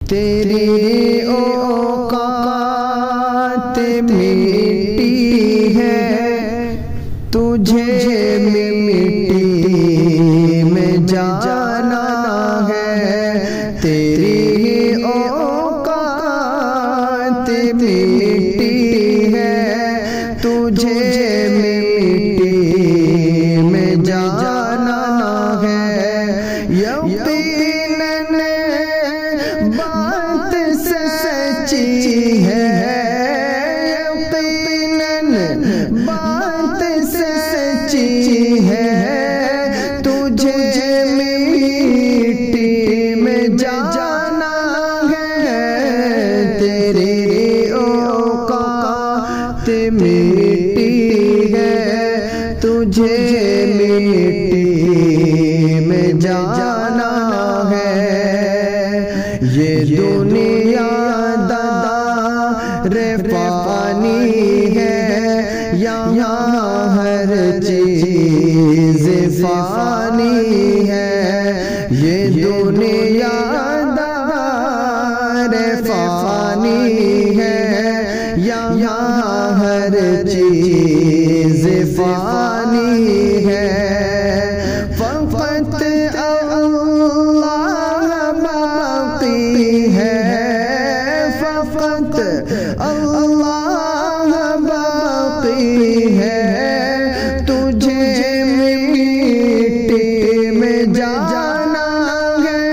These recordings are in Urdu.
تیری اوقات مٹی ہے، تجھے مٹی میں جانا ہے۔ تیری اوقات مٹی ہے، تجھے مٹی میں جانا ہے۔ یقیناً بات سچی ہے، یقیناً بات سچی ہے، تجھے مٹی میں جانا ہے۔ تیری اوقات مٹی ہے، تجھے مٹی میں جانا ہے۔ یہ دنیا دار فانی ہے، یہاں ہر چیز فانی ہے۔ یہ دنیا دار فانی ہے، یہاں ہر چیز فانی ہے۔ فقط اللہ باقی ہے، فقط اللہ باقی ہے، تجھے مٹی میں جانا ہے۔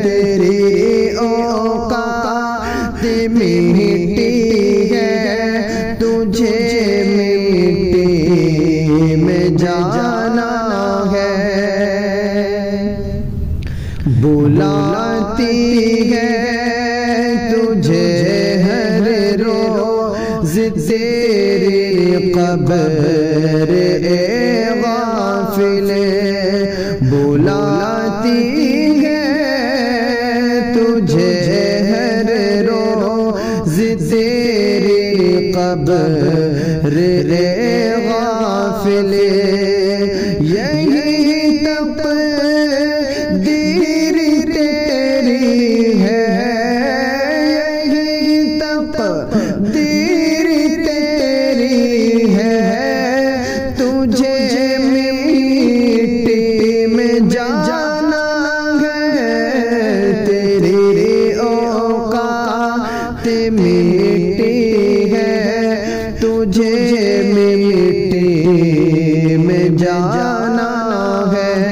تیری اوقات مٹی ہے، تجھے مٹی میں جانا ہے۔ بلاتی ہے تجھے ہر روز تیری قبر اے غافل، بلاتی ہے تجھے ہر روز تیری قبر اے غافل۔ یہی تقدیر تیری ہے، یہی تقدیر تیری ہے، تجھے مٹی میں جانا ہے۔ تیری اوقات مٹی ہے، تجھے مٹی میں جانا ہے۔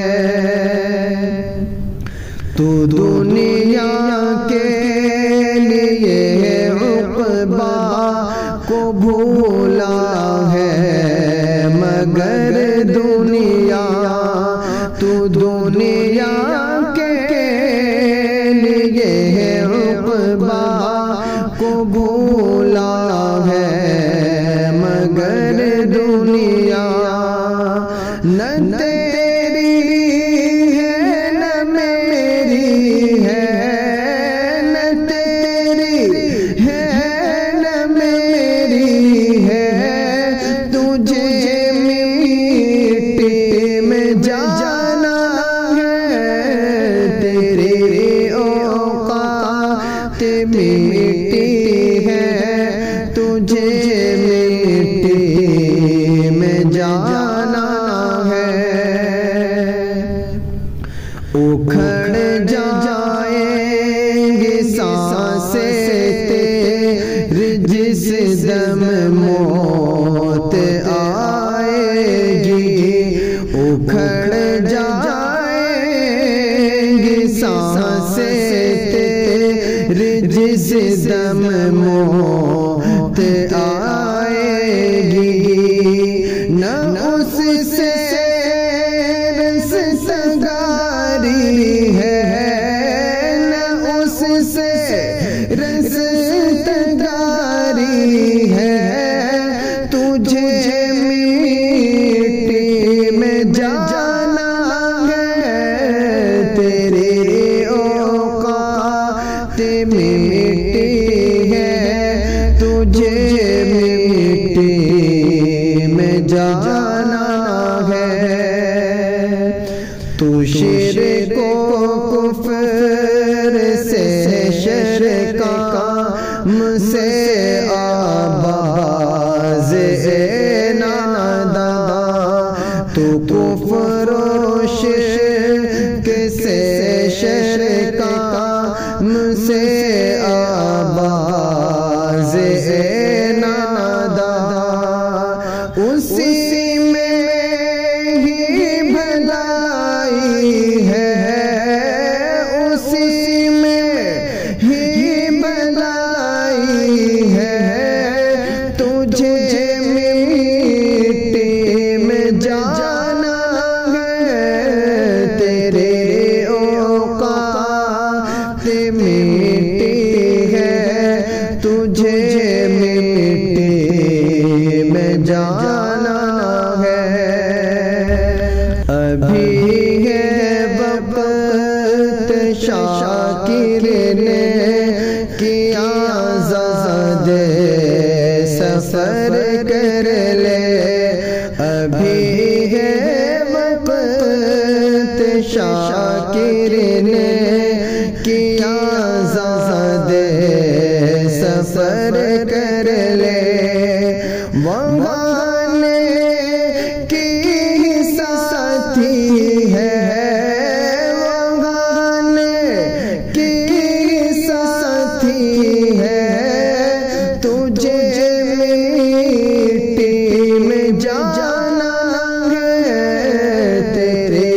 تو دنیا کے لیے عقبہ کو بھولا ہے، مگر دنیا تو دنیا کے لیے عقبہ کو بھولا ہے، مگر دنیا نہ تیری ہے نہ میری ہے، نہ تیری ہے نہ میری ہے، تجھے مٹی میں جانا ہے۔ تیری اوقات مٹی ہے، تجھے مٹی میں جانا ہے۔ اکھڑ جائیں گے سانسیں تیری جس دم موت آئے گی، اکھڑ جائیں گے سانسیں تیری جس دم موت آئے گی۔ نہ اس سے رستگاری ہے، نہ اس سے رستگاری ہے، تجھے مٹی میں جانا ہے۔ تیری اوقات مٹی ہے، تجھے مٹی میں جانا ہے۔ تو شرک و کفر سے شر کام سے آباز نادا تو کفر و شرک سے شر کام سے آباز نادا اسی میں ہی بھلائی ہے اسی میں ہی بھلائی ہے تجھے مٹی میں جانا ہے تیرے اوقات مٹی ہے تجھے مٹی میں جانا ہے ابھی ہے وقت شاکر نے کیا زاد سفر کر لے ابھی ہے وقت شاکر نے کیا زاد سفر کر لے وہاں کی ساتھی ہے وہاں کی ساتھی ہے تجھے مٹی میں جانا ہے تیرے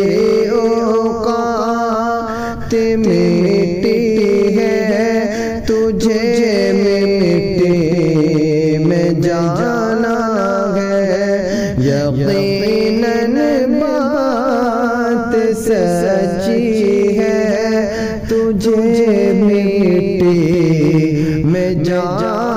اوقات مٹی ہے تجھے مٹی میں جانا ہے یقیناً بات سچی ہے تجھے مٹی میں جانا